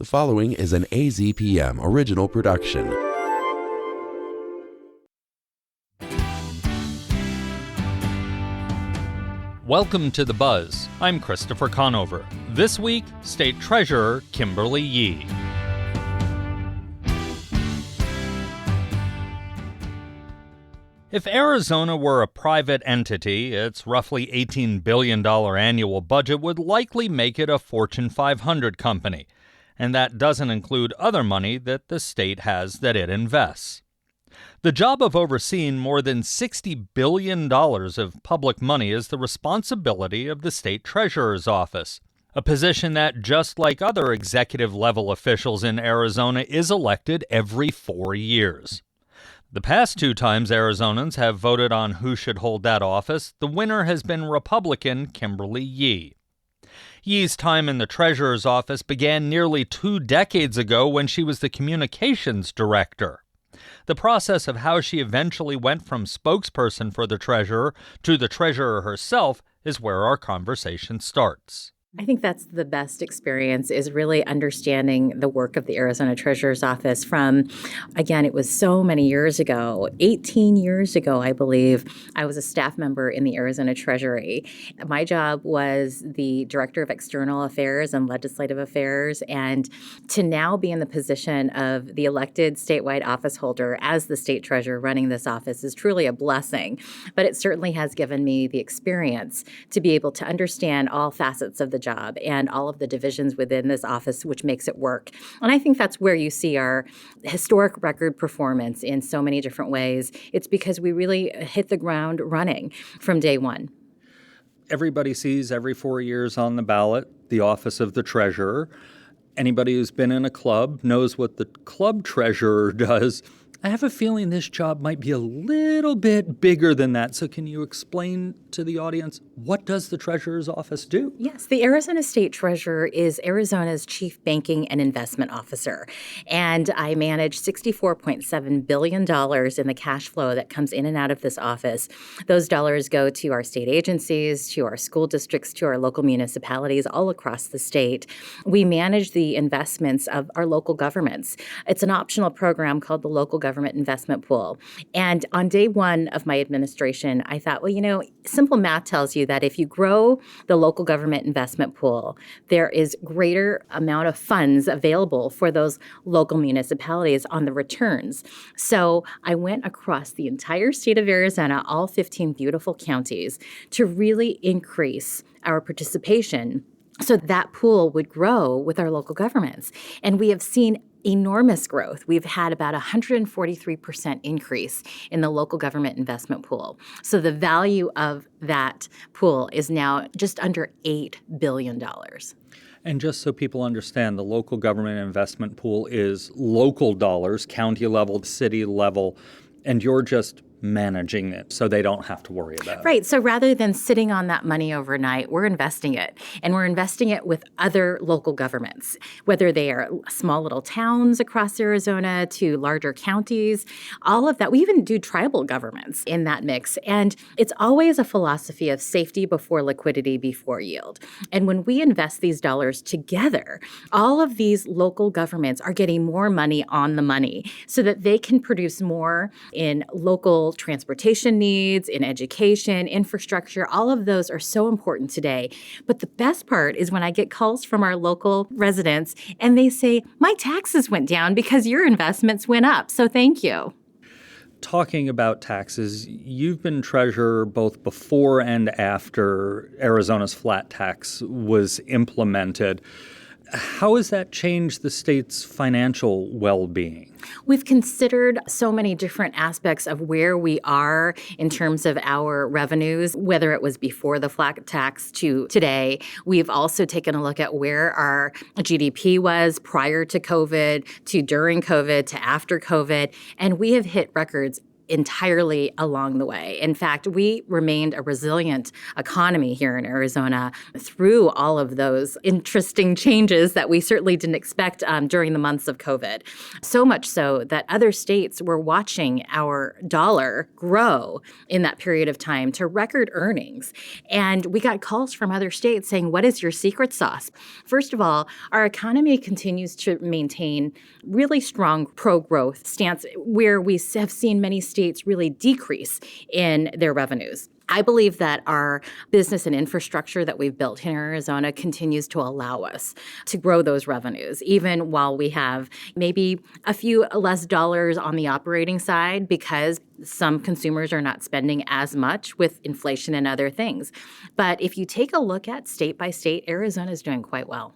The following is an AZPM original production. Welcome to The Buzz. I'm Christopher Conover. This week, State Treasurer Kimberly Yee. If Arizona were a private entity, its roughly $18 billion annual budget would likely make it a Fortune 500 company. And that doesn't include other money that the state has that it invests. The job of overseeing more than $60 billion of public money is the responsibility of the state treasurer's office, a position that, just like other executive-level officials in Arizona, is elected every 4 years. The past 2 times Arizonans have voted on who should hold that office, the winner has been Republican Kimberly Yee. Yee's time in the treasurer's office began nearly 2 decades ago when she was the communications director. The process of how she eventually went from spokesperson for the treasurer to the treasurer herself is where our conversation starts. I think that's the best experience, is really understanding the work of the Arizona Treasurer's Office from, again, it was so many years ago, 18 years ago, I believe, I was a staff member in the Arizona Treasury. My job was the Director of External Affairs and Legislative Affairs, and to now be in the position of the elected statewide office holder as the state treasurer running this office is truly a blessing. But it certainly has given me the experience to be able to understand all facets of the job and all of the divisions within this office, which makes it work. And I think that's where you see our historic record performance in so many different ways. It's because we really hit the ground running from day one. Everybody sees every 4 years on the ballot the office of the treasurer. Anybody who's been in a club knows what the club treasurer does. I have a feeling this job might be a little bit bigger than that. So can you explain to the audience, what does the treasurer's office do? Yes, the Arizona State Treasurer is Arizona's chief banking and investment officer. And I manage $64.7 billion in the cash flow that comes in and out of this office. Those dollars go to our state agencies, to our school districts, to our local municipalities all across the state. We manage the investments of our local governments. It's an optional program called the Local Government Investment Pool. And on day one of my administration, I thought, well, simple math tells you that if you grow the local government investment pool, there is greater amount of funds available for those local municipalities on the returns. So I went across the entire state of Arizona, all 15 beautiful counties, to really increase our participation so that pool would grow with our local governments. And we have seen enormous growth. We've had about 143% increase in the local government investment pool. So the value of that pool is now just under $8 billion. And just so people understand, the local government investment pool is local dollars, county level, city level, and you're just managing it so they don't have to worry about it. Right. So rather than sitting on that money overnight, we're investing it. And we're investing it with other local governments, whether they are small little towns across Arizona to larger counties, all of that. We even do tribal governments in that mix. And it's always a philosophy of safety before liquidity before yield. And when we invest these dollars together, all of these local governments are getting more money on the money so that they can produce more in local transportation needs, in education, infrastructure. All of those are so important today. But the best part is when I get calls from our local residents and they say, my taxes went down because your investments went up. So thank you. Talking about taxes, you've been treasurer both before and after Arizona's flat tax was implemented. How has that changed the state's financial well-being? We've considered so many different aspects of where we are in terms of our revenues, whether it was before the flat tax to today. We've also taken a look at where our GDP was prior to COVID, to during COVID, to after COVID, and we have hit records entirely along the way. In fact, we remained a resilient economy here in Arizona through all of those interesting changes that we certainly didn't expect during the months of COVID. So much so that other states were watching our dollar grow in that period of time to record earnings. And we got calls from other states saying, what is your secret sauce? First of all, our economy continues to maintain really strong pro-growth stance where we have seen many states really decrease in their revenues. I believe that our business and infrastructure that we've built here in Arizona continues to allow us to grow those revenues, even while we have maybe a few less dollars on the operating side because some consumers are not spending as much with inflation and other things. But if you take a look at state by state, Arizona is doing quite well.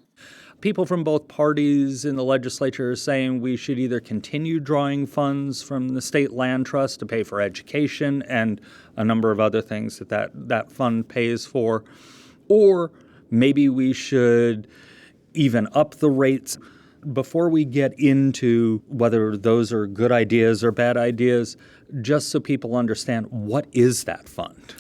People from both parties in the legislature are saying we should either continue drawing funds from the state land trust to pay for education and a number of other things that fund pays for, or maybe we should even up the rates. Before we get into whether those are good ideas or bad ideas, just so people understand, what is that fund?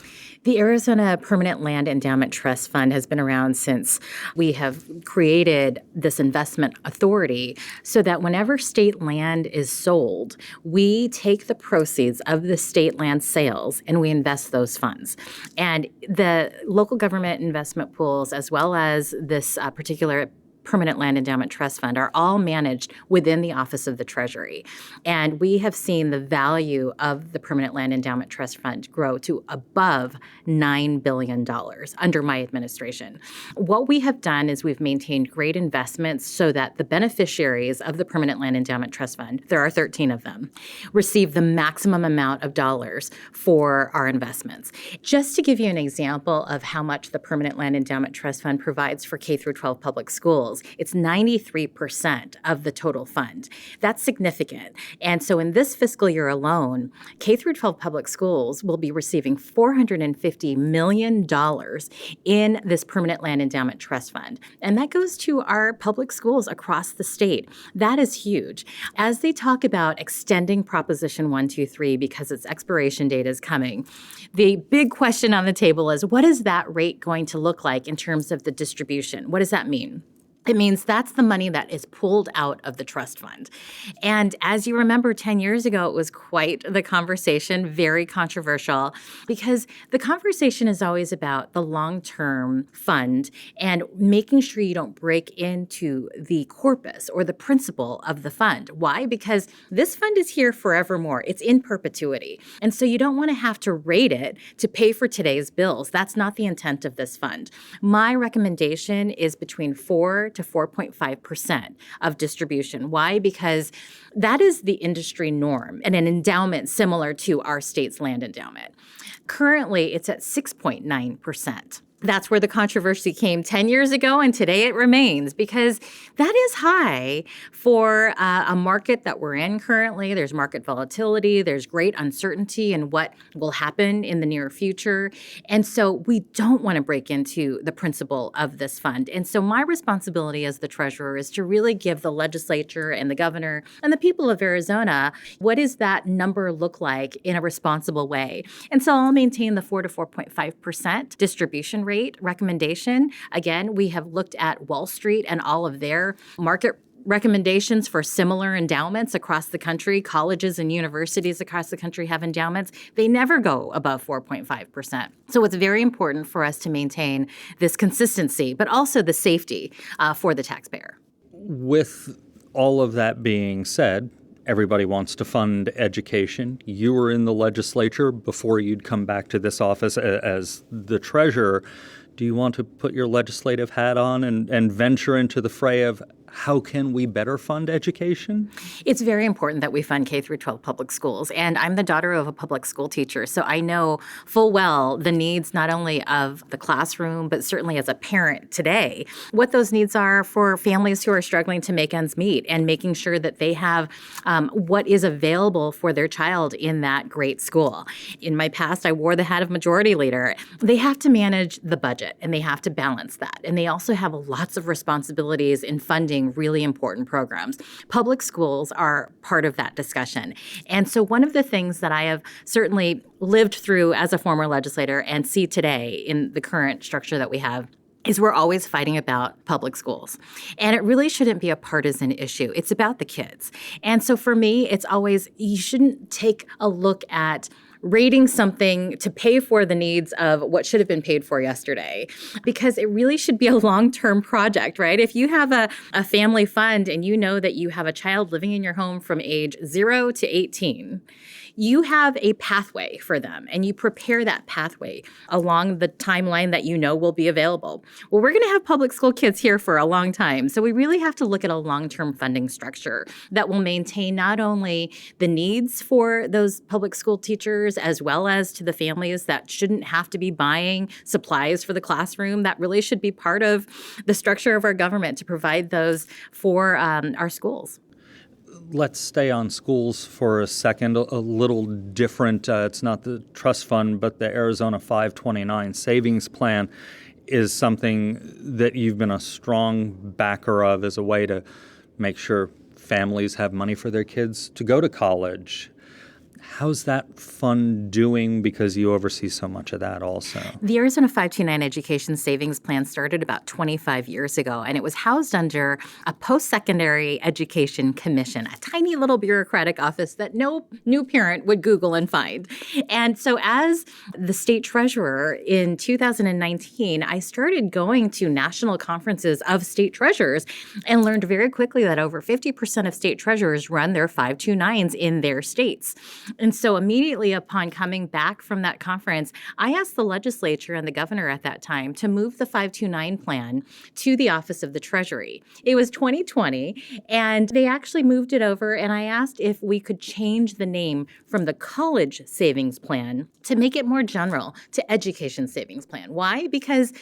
The Arizona Permanent Land Endowment Trust Fund has been around since we have created this investment authority so that whenever state land is sold, we take the proceeds of the state land sales and we invest those funds. And the local government investment pools, as well as this particular Permanent Land Endowment Trust Fund, are all managed within the Office of the Treasury. And we have seen the value of the Permanent Land Endowment Trust Fund grow to above $9 billion under my administration. What we have done is we've maintained great investments so that the beneficiaries of the Permanent Land Endowment Trust Fund, there are 13 of them, receive the maximum amount of dollars for our investments. Just to give you an example of how much the Permanent Land Endowment Trust Fund provides for K through 12 public schools, it's 93% of the total fund. That's significant. And so in this fiscal year alone, K through 12 public schools will be receiving $450 million in this Permanent Land Endowment Trust Fund. And that goes to our public schools across the state. That is huge. As they talk about extending Proposition 123 because its expiration date is coming, the big question on the table is, what is that rate going to look like in terms of the distribution? What does that mean? It means that's the money that is pulled out of the trust fund. And as you remember, 10 years ago, it was quite the conversation, very controversial, because the conversation is always about the long-term fund and making sure you don't break into the corpus or the principle of the fund. Why? Because this fund is here forevermore. It's in perpetuity. And so you don't want to have to rate it to pay for today's bills. That's not the intent of this fund. My recommendation is between 4 to 4.5% of distribution. Why? Because that is the industry norm and an endowment similar to our state's land endowment. Currently, it's at 6.9%. That's where the controversy came 10 years ago, and today it remains because that is high for a market that we're in currently. There's market volatility. There's great uncertainty in what will happen in the near future. And so we don't want to break into the principle of this fund. And so my responsibility as the treasurer is to really give the legislature and the governor and the people of Arizona, what does that number look like in a responsible way? And so I'll maintain the 4 to 4.5% distribution rate recommendation. Again, we have looked at Wall Street and all of their market recommendations for similar endowments across the country. Colleges and universities across the country have endowments. They never go above 4.5%. So it's very important for us to maintain this consistency, but also the safety for the taxpayer. With all of that being said, everybody wants to fund education. You were in the legislature before you'd come back to this office as the treasurer. Do you want to put your legislative hat on and venture into the fray of how can we better fund education? It's very important that we fund K through 12 public schools. And I'm the daughter of a public school teacher, so I know full well the needs not only of the classroom, but certainly as a parent today, what those needs are for families who are struggling to make ends meet and making sure that they have what is available for their child in that great school. In my past, I wore the hat of majority leader. They have to manage the budget and they have to balance that. And they also have lots of responsibilities in funding funding really important programs. Public schools are part of that discussion. And so one of the things that I have certainly lived through as a former legislator and see today in the current structure that we have is we're always fighting about public schools. And it really shouldn't be a partisan issue. It's about the kids. And so for me, it's always, you shouldn't take a look at rating something to pay for the needs of what should have been paid for yesterday, because it really should be a long-term project, right? If you have a family fund and you know that you have a child living in your home from age 0 to 18, you have a pathway for them and you prepare that pathway along the timeline that you know will be available. Well, we're going to have public school kids here for a long time. So we really have to look at a long-term funding structure that will maintain not only the needs for those public school teachers as well as to the families that shouldn't have to be buying supplies for the classroom. That really should be part of the structure of our government to provide those for our schools. Let's stay on schools for a second, a little different. It's not the trust fund, but the Arizona 529 savings plan is something that you've been a strong backer of as a way to make sure families have money for their kids to go to college. How's that fund doing, because you oversee so much of that also? The Arizona 529 Education Savings Plan started about 25 years ago, and it was housed under a post-secondary education commission, a tiny little bureaucratic office that no new parent would Google and find. And so as the state treasurer in 2019, I started going to national conferences of state treasurers and learned very quickly that over 50% of state treasurers run their 529s in their states. And so immediately upon coming back from that conference, I asked the legislature and the governor at that time to move the 529 plan to the Office of the Treasury. It was 2020, and they actually moved it over, and I asked if we could change the name from the College Savings Plan to make it more general to Education Savings Plan. Why? Because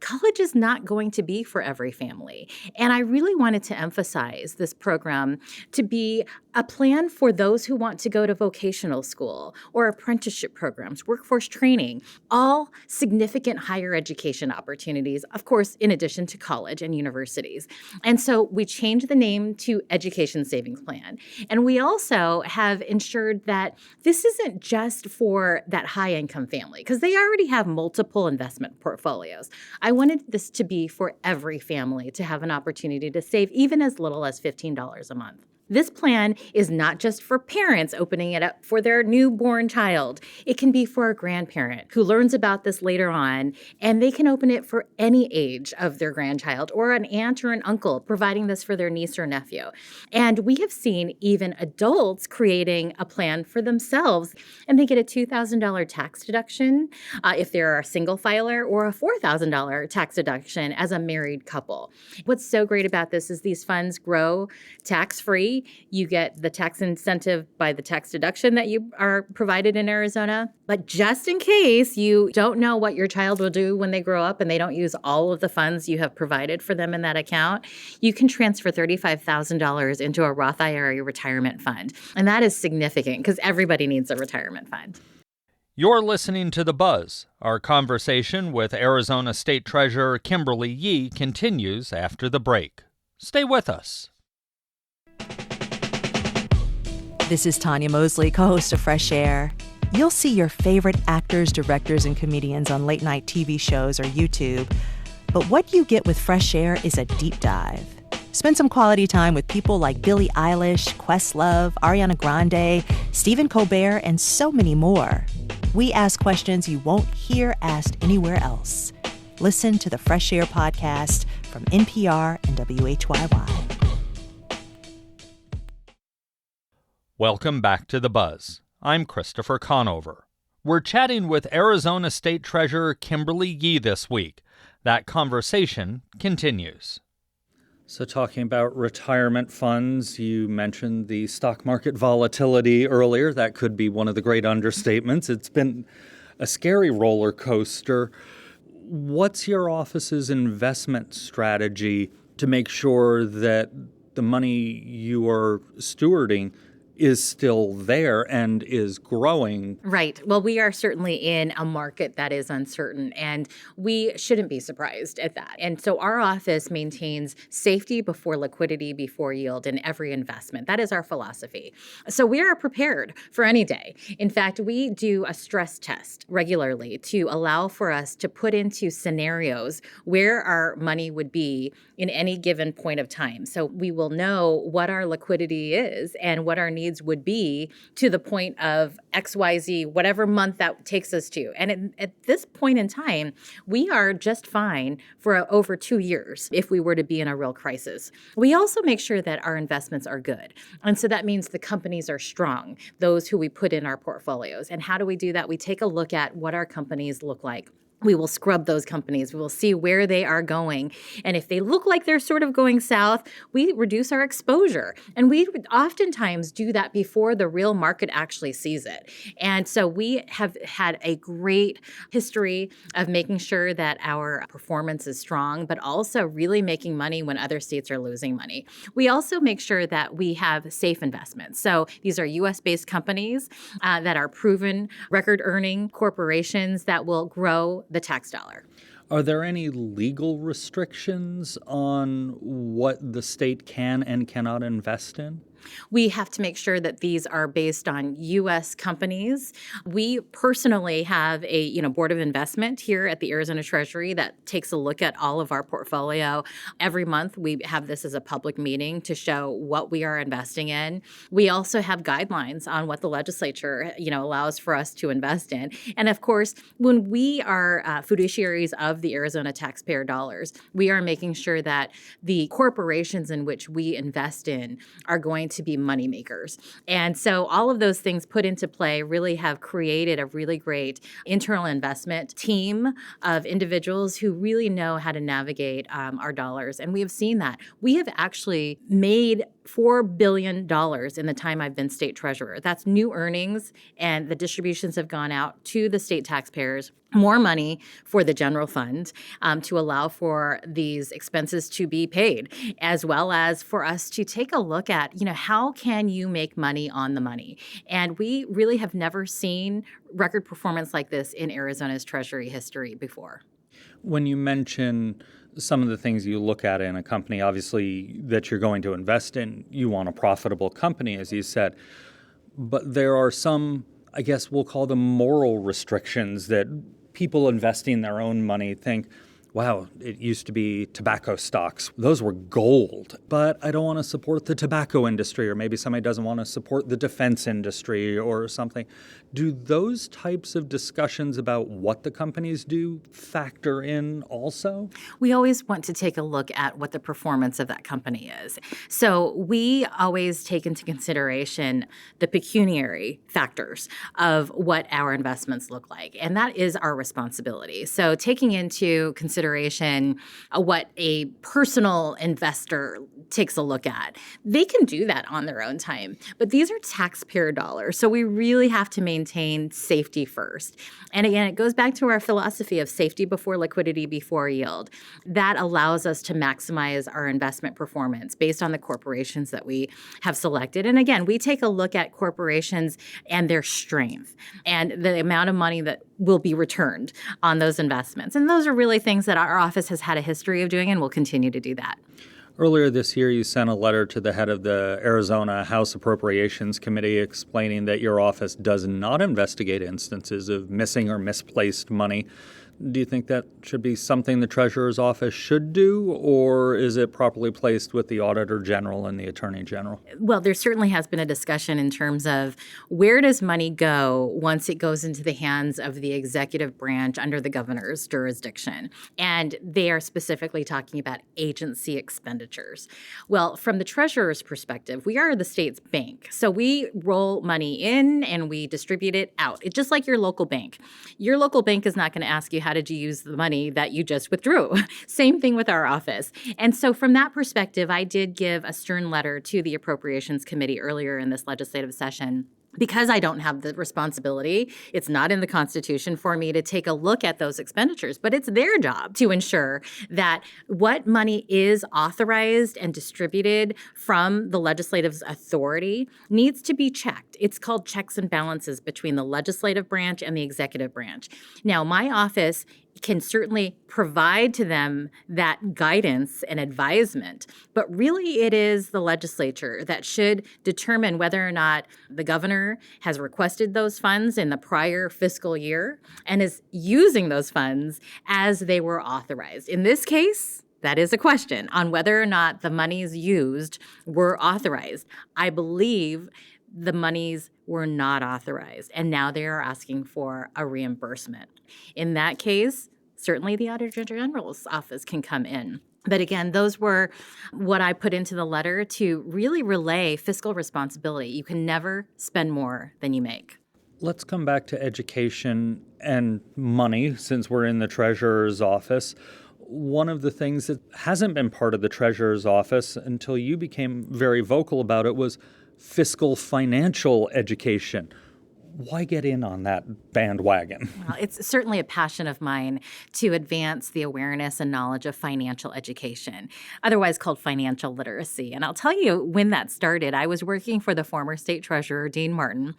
college is not going to be for every family. And I really wanted to emphasize this program to be a plan for those who want to go to vocational school or apprenticeship programs, workforce training, all significant higher education opportunities, of course, in addition to college and universities. And so we changed the name to Education Savings Plan. And we also have ensured that this isn't just for that high-income family, because they already have multiple investment portfolios. I wanted this to be for every family to have an opportunity to save even as little as $15 a month. This plan is not just for parents opening it up for their newborn child. It can be for a grandparent who learns about this later on, and they can open it for any age of their grandchild, or an aunt or an uncle providing this for their niece or nephew. And we have seen even adults creating a plan for themselves, and they get a $2,000 tax deduction if they're a single filer, or a $4,000 tax deduction as a married couple. What's so great about this is these funds grow tax-free. You get the tax incentive by the tax deduction that you are provided in Arizona. But just in case you don't know what your child will do when they grow up and they don't use all of the funds you have provided for them in that account, you can transfer $35,000 into a Roth IRA retirement fund. And that is significant because everybody needs a retirement fund. You're listening to The Buzz. Our conversation with Arizona State Treasurer Kimberly Yee continues after the break. Stay with us. This is Tanya Mosley, co-host of Fresh Air. You'll see your favorite actors, directors, and comedians on late-night TV shows or YouTube. But what you get with Fresh Air is a deep dive. Spend some quality time with people like Billie Eilish, Questlove, Ariana Grande, Stephen Colbert, and so many more. We ask questions you won't hear asked anywhere else. Listen to the Fresh Air podcast from NPR and WHYY. Welcome back to The Buzz. I'm Christopher Conover. We're chatting with Arizona State Treasurer Kimberly Yee this week. That conversation continues. So talking about retirement funds, you mentioned the stock market volatility earlier. That could be one of the great understatements. It's been a scary roller coaster. What's your office's investment strategy to make sure that the money you are stewarding is still there and is growing. Right. Well, we are certainly in a market that is uncertain, and we shouldn't be surprised at that. And so our office maintains safety before liquidity, before yield in every investment. That is our philosophy. So we are prepared for any day. In fact, we do a stress test regularly to allow for us to put into scenarios where our money would be in any given point of time. So we will know what our liquidity is and what our needs would be to the point of XYZ, whatever month that takes us to. And at this point in time, we are just fine for over 2 years if we were to be in a real crisis. We also make sure that our investments are good. And so that means the companies are strong, those who we put in our portfolios. And how do we do that? We take a look at what our companies look like. We will scrub those companies. We will see where they are going. And if they look like they're sort of going south, we reduce our exposure. And we oftentimes do that before the real market actually sees it. And so we have had a great history of making sure that our performance is strong, but also really making money when other states are losing money. We also make sure that we have safe investments. So these are U.S.-based companies that are proven record-earning corporations that will grow the tax dollar. Are there any legal restrictions on what the state can and cannot invest in? We have to make sure that these are based on U.S. companies. We personally have a board of investment here at the Arizona Treasury that takes a look at all of our portfolio. Every month we have this as a public meeting to show what we are investing in. We also have guidelines on what the legislature allows for us to invest in. And of course, when we are fiduciaries of the Arizona taxpayer dollars, we are making sure that the corporations in which we invest in are going to be moneymakers. And so all of those things put into play really have created a really great internal investment team of individuals who really know how to navigate our dollars. And we have seen that. We have actually made $4 billion in the time I've been state treasurer. That's new earnings, and the distributions have gone out to the state taxpayers. More money for the general fund to allow for these expenses to be paid, as well as for us to take a look at, how can you make money on the money? And we really have never seen record performance like this in Arizona's Treasury history before. When you mention some of the things you look at in a company, obviously, that you're going to invest in, you want a profitable company, as you said. But there are some, I guess we'll call them moral restrictions that people investing their own money think, wow, it used to be tobacco stocks. Those were gold. But I don't want to support the tobacco industry, or maybe somebody doesn't want to support the defense industry or something. Do those types of discussions about what the companies do factor in also? We always want to take a look at what the performance of that company is. So we always take into consideration the pecuniary factors of what our investments look like. And that is our responsibility. So taking into consideration what a personal investor takes a look at, they can do that on their own time. But these are taxpayer dollars. So we really have to maintain safety first. And again, it goes back to our philosophy of safety before liquidity, before yield. That allows us to maximize our investment performance based on the corporations that we have selected. And again, we take a look at corporations and their strength and the amount of money that will be returned on those investments. And those are really things that our office has had a history of doing and will continue to do that. Earlier this year, you sent a letter to the head of the Arizona House Appropriations Committee explaining that your office does not investigate instances of missing or misplaced money. Do you think that should be something the Treasurer's office should do, or is it properly placed with the Auditor General and the Attorney General? Well, there certainly has been a discussion in terms of where does money go once it goes into the hands of the executive branch under the governor's jurisdiction. And they are specifically talking about agency expenditures. Well, from the Treasurer's perspective, we are the state's bank. So we roll money in and we distribute it out. It's just like your local bank. Your local bank is not going to ask you, how did you use the money that you just withdrew? Same thing with our office. And so from that perspective, I did give a stern letter to the Appropriations Committee earlier in this legislative session because I don't have the responsibility, it's not in the Constitution for me to take a look at those expenditures, but it's their job to ensure that what money is authorized and distributed from the legislative authority needs to be checked. It's called checks and balances between the legislative branch and the executive branch. Now, my office can certainly provide to them that guidance and advisement, but really it is the legislature that should determine whether or not the governor has requested those funds in the prior fiscal year and is using those funds as they were authorized. In this case, that is a question on whether or not the monies used were authorized. I believe the monies were not authorized, and now they are asking for a reimbursement. In that case, certainly the Auditor General's office can come in. But again, those were what I put into the letter to really relay fiscal responsibility. You can never spend more than you make. Let's come back to education and money, since we're in the Treasurer's office. One of the things that hasn't been part of the Treasurer's office until you became very vocal about it was fiscal financial education. Why get in on that bandwagon? Well, it's certainly a passion of mine to advance the awareness and knowledge of financial education, otherwise called financial literacy. And I'll tell you when that started. I was working for the former state treasurer, Dean Martin,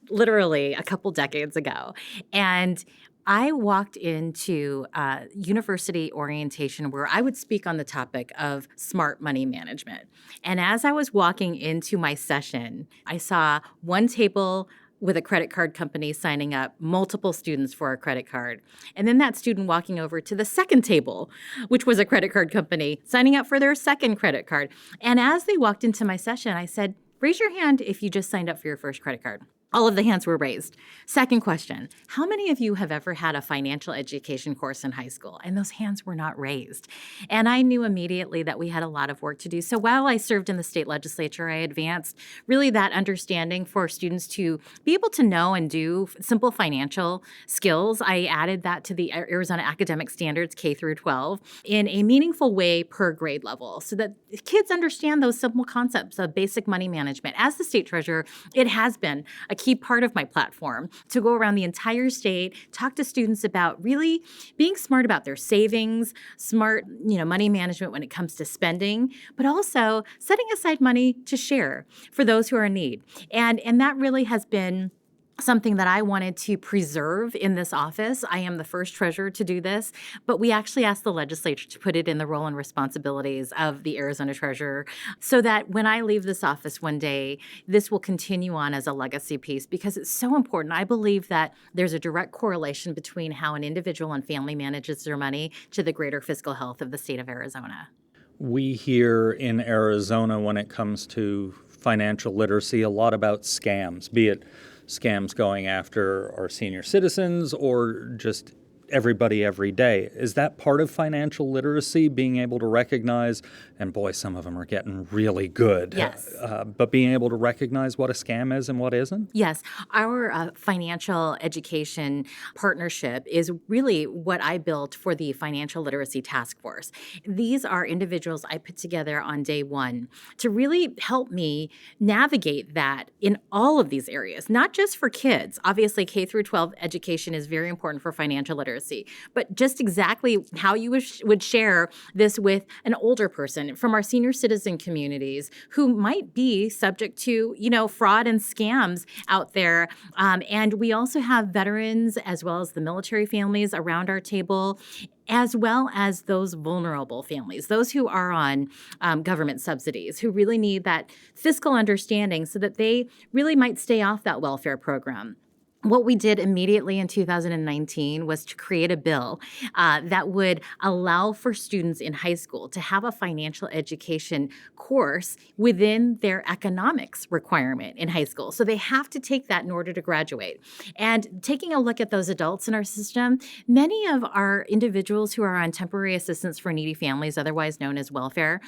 literally a couple decades ago. And I walked into a university orientation where I would speak on the topic of smart money management. And as I was walking into my session, I saw one table with a credit card company signing up multiple students for a credit card. And then that student walking over to the second table, which was a credit card company, signing up for their second credit card. And as they walked into my session, I said, raise your hand if you just signed up for your first credit card. All of the hands were raised. Second question, how many of you have ever had a financial education course in high school? And those hands were not raised. And I knew immediately that we had a lot of work to do. So while I served in the state legislature, I advanced really that understanding for students to be able to know and do simple financial skills. I added that to the Arizona Academic Standards K through 12 in a meaningful way per grade level so that kids understand those simple concepts of basic money management. As the state treasurer, it has been a key part of my platform to go around the entire state, talk to students about really being smart about their savings, smart, money management when it comes to spending, but also setting aside money to share for those who are in need. And that really has been something that I wanted to preserve in this office. I am the first treasurer to do this, but we actually asked the legislature to put it in the role and responsibilities of the Arizona treasurer so that when I leave this office one day, this will continue on as a legacy piece because it's so important. I believe that there's a direct correlation between how an individual and family manages their money to the greater fiscal health of the state of Arizona. We hear in Arizona when it comes to financial literacy a lot about scams, be it scams going after our senior citizens or just everybody every day. Is that part of financial literacy, being able to recognize, and boy, some of them are getting really good, yes. But being able to recognize what a scam is and what isn't? Yes. Our financial education partnership is really what I built for the Financial Literacy Task Force. These are individuals I put together on day one to really help me navigate that in all of these areas, not just for kids. Obviously, K through 12 education is very important for financial literacy. But just exactly how you would share this with an older person from our senior citizen communities who might be subject to, fraud and scams out there. And we also have veterans as well as the military families around our table, as well as those vulnerable families, those who are on government subsidies, who really need that fiscal understanding so that they really might stay off that welfare program. What we did immediately in 2019 was to create a bill that would allow for students in high school to have a financial education course within their economics requirement in high school. So they have to take that in order to graduate. And taking a look at those adults in our system, many of our individuals who are on temporary assistance for needy families, otherwise known as welfare,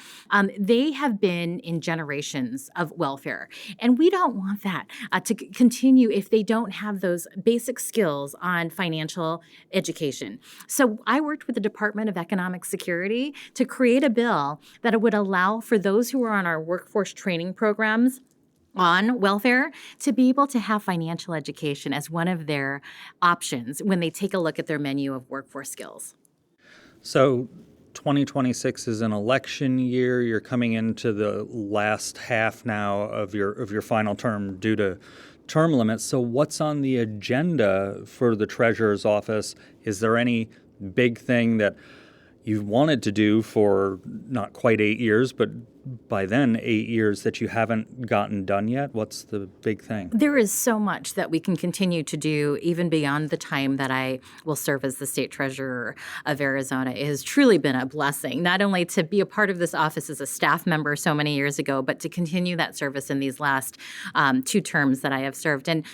they have been in generations of welfare. And we don't want that to continue if they don't have those basic skills on financial education. So I worked with the Department of Economic Security to create a bill that would allow for those who are on our workforce training programs on welfare to be able to have financial education as one of their options when they take a look at their menu of workforce skills. So 2026 is an election year. You're coming into the last half now of your final term due to term limits. So what's on the agenda for the treasurer's office? Is there any big thing that you've wanted to do for not quite 8 years, but by then 8 years that you haven't gotten done yet? What's the big thing? There is so much that we can continue to do even beyond the time that I will serve as the state treasurer of Arizona. It has truly been a blessing, not only to be a part of this office as a staff member so many years ago, but to continue that service in these last 2 terms that I have served. And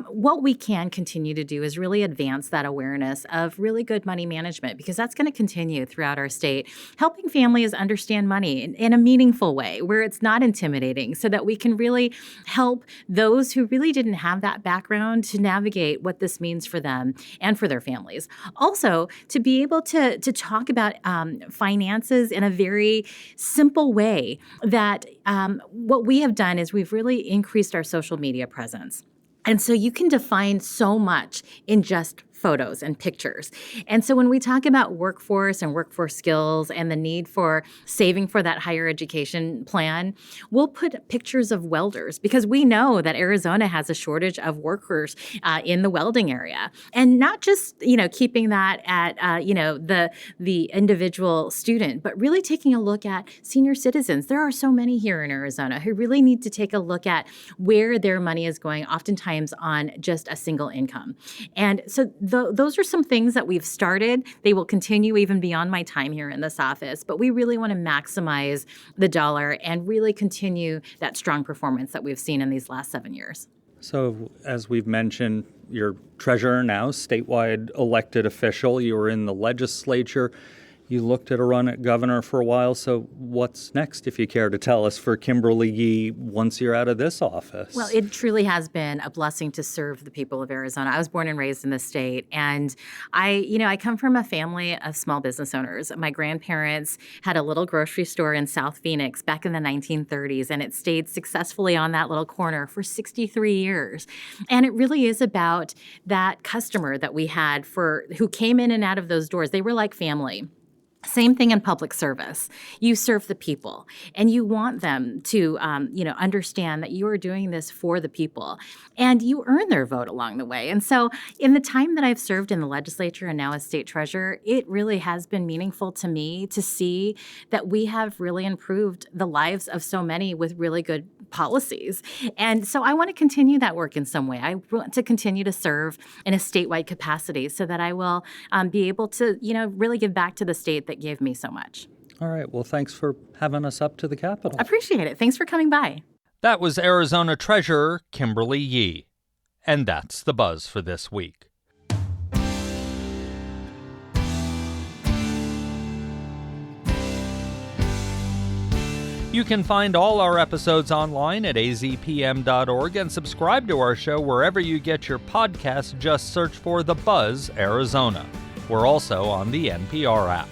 what we can continue to do is really advance that awareness of really good money management, because that's going to continue throughout our state, helping families understand money in a meaningful way where it's not intimidating, so that we can really help those who really didn't have that background to navigate what this means for them and for their families. Also, to be able to talk about finances in a very simple way, that what we have done is we've really increased our social media presence. And so you can define so much in just photos and pictures. And so when we talk about workforce and workforce skills and the need for saving for that higher education plan, we'll put pictures of welders, because we know that Arizona has a shortage of workers in the welding area. And not just, keeping that at, the individual student, but really taking a look at senior citizens. There are so many here in Arizona who really need to take a look at where their money is going, oftentimes on just a single income. And so those are some things that we've started. They will continue even beyond my time here in this office, but we really want to maximize the dollar and really continue that strong performance that we've seen in these last 7 years. So as we've mentioned, you're treasurer now, statewide elected official. You were in the legislature. You looked at a run at governor for a while. So what's next, if you care to tell us, for Kimberly Yee once you're out of this office? Well, it truly has been a blessing to serve the people of Arizona. I was born and raised in the state, and I come from a family of small business owners. My grandparents had a little grocery store in South Phoenix back in the 1930s, and it stayed successfully on that little corner for 63 years. And it really is about that customer that we had who came in and out of those doors. They were like family. Same thing in public service. You serve the people, and you want them to, understand that you are doing this for the people, and you earn their vote along the way. And so in the time that I've served in the legislature and now as state treasurer, it really has been meaningful to me to see that we have really improved the lives of so many with really good policies. And so I want to continue that work in some way. I want to continue to serve in a statewide capacity so that I will be able to, really give back to the state that gave me so much. All right. Well, thanks for having us up to the Capitol. Appreciate it. Thanks for coming by. That was Arizona Treasurer Kimberly Yee. And that's the buzz for this week. You can find all our episodes online at azpm.org and subscribe to our show wherever you get your podcasts. Just search for The Buzz Arizona. We're also on the NPR app.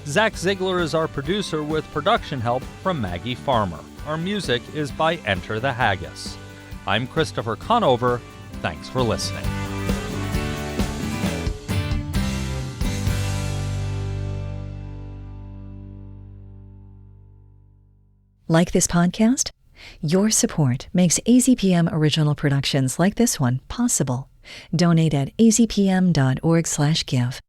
Zach Ziegler is our producer with production help from Maggie Farmer. Our music is by Enter the Haggis. I'm Christopher Conover. Thanks for listening. Like this podcast? Your support makes AZPM original productions like this one possible. Donate at azpm.org/give.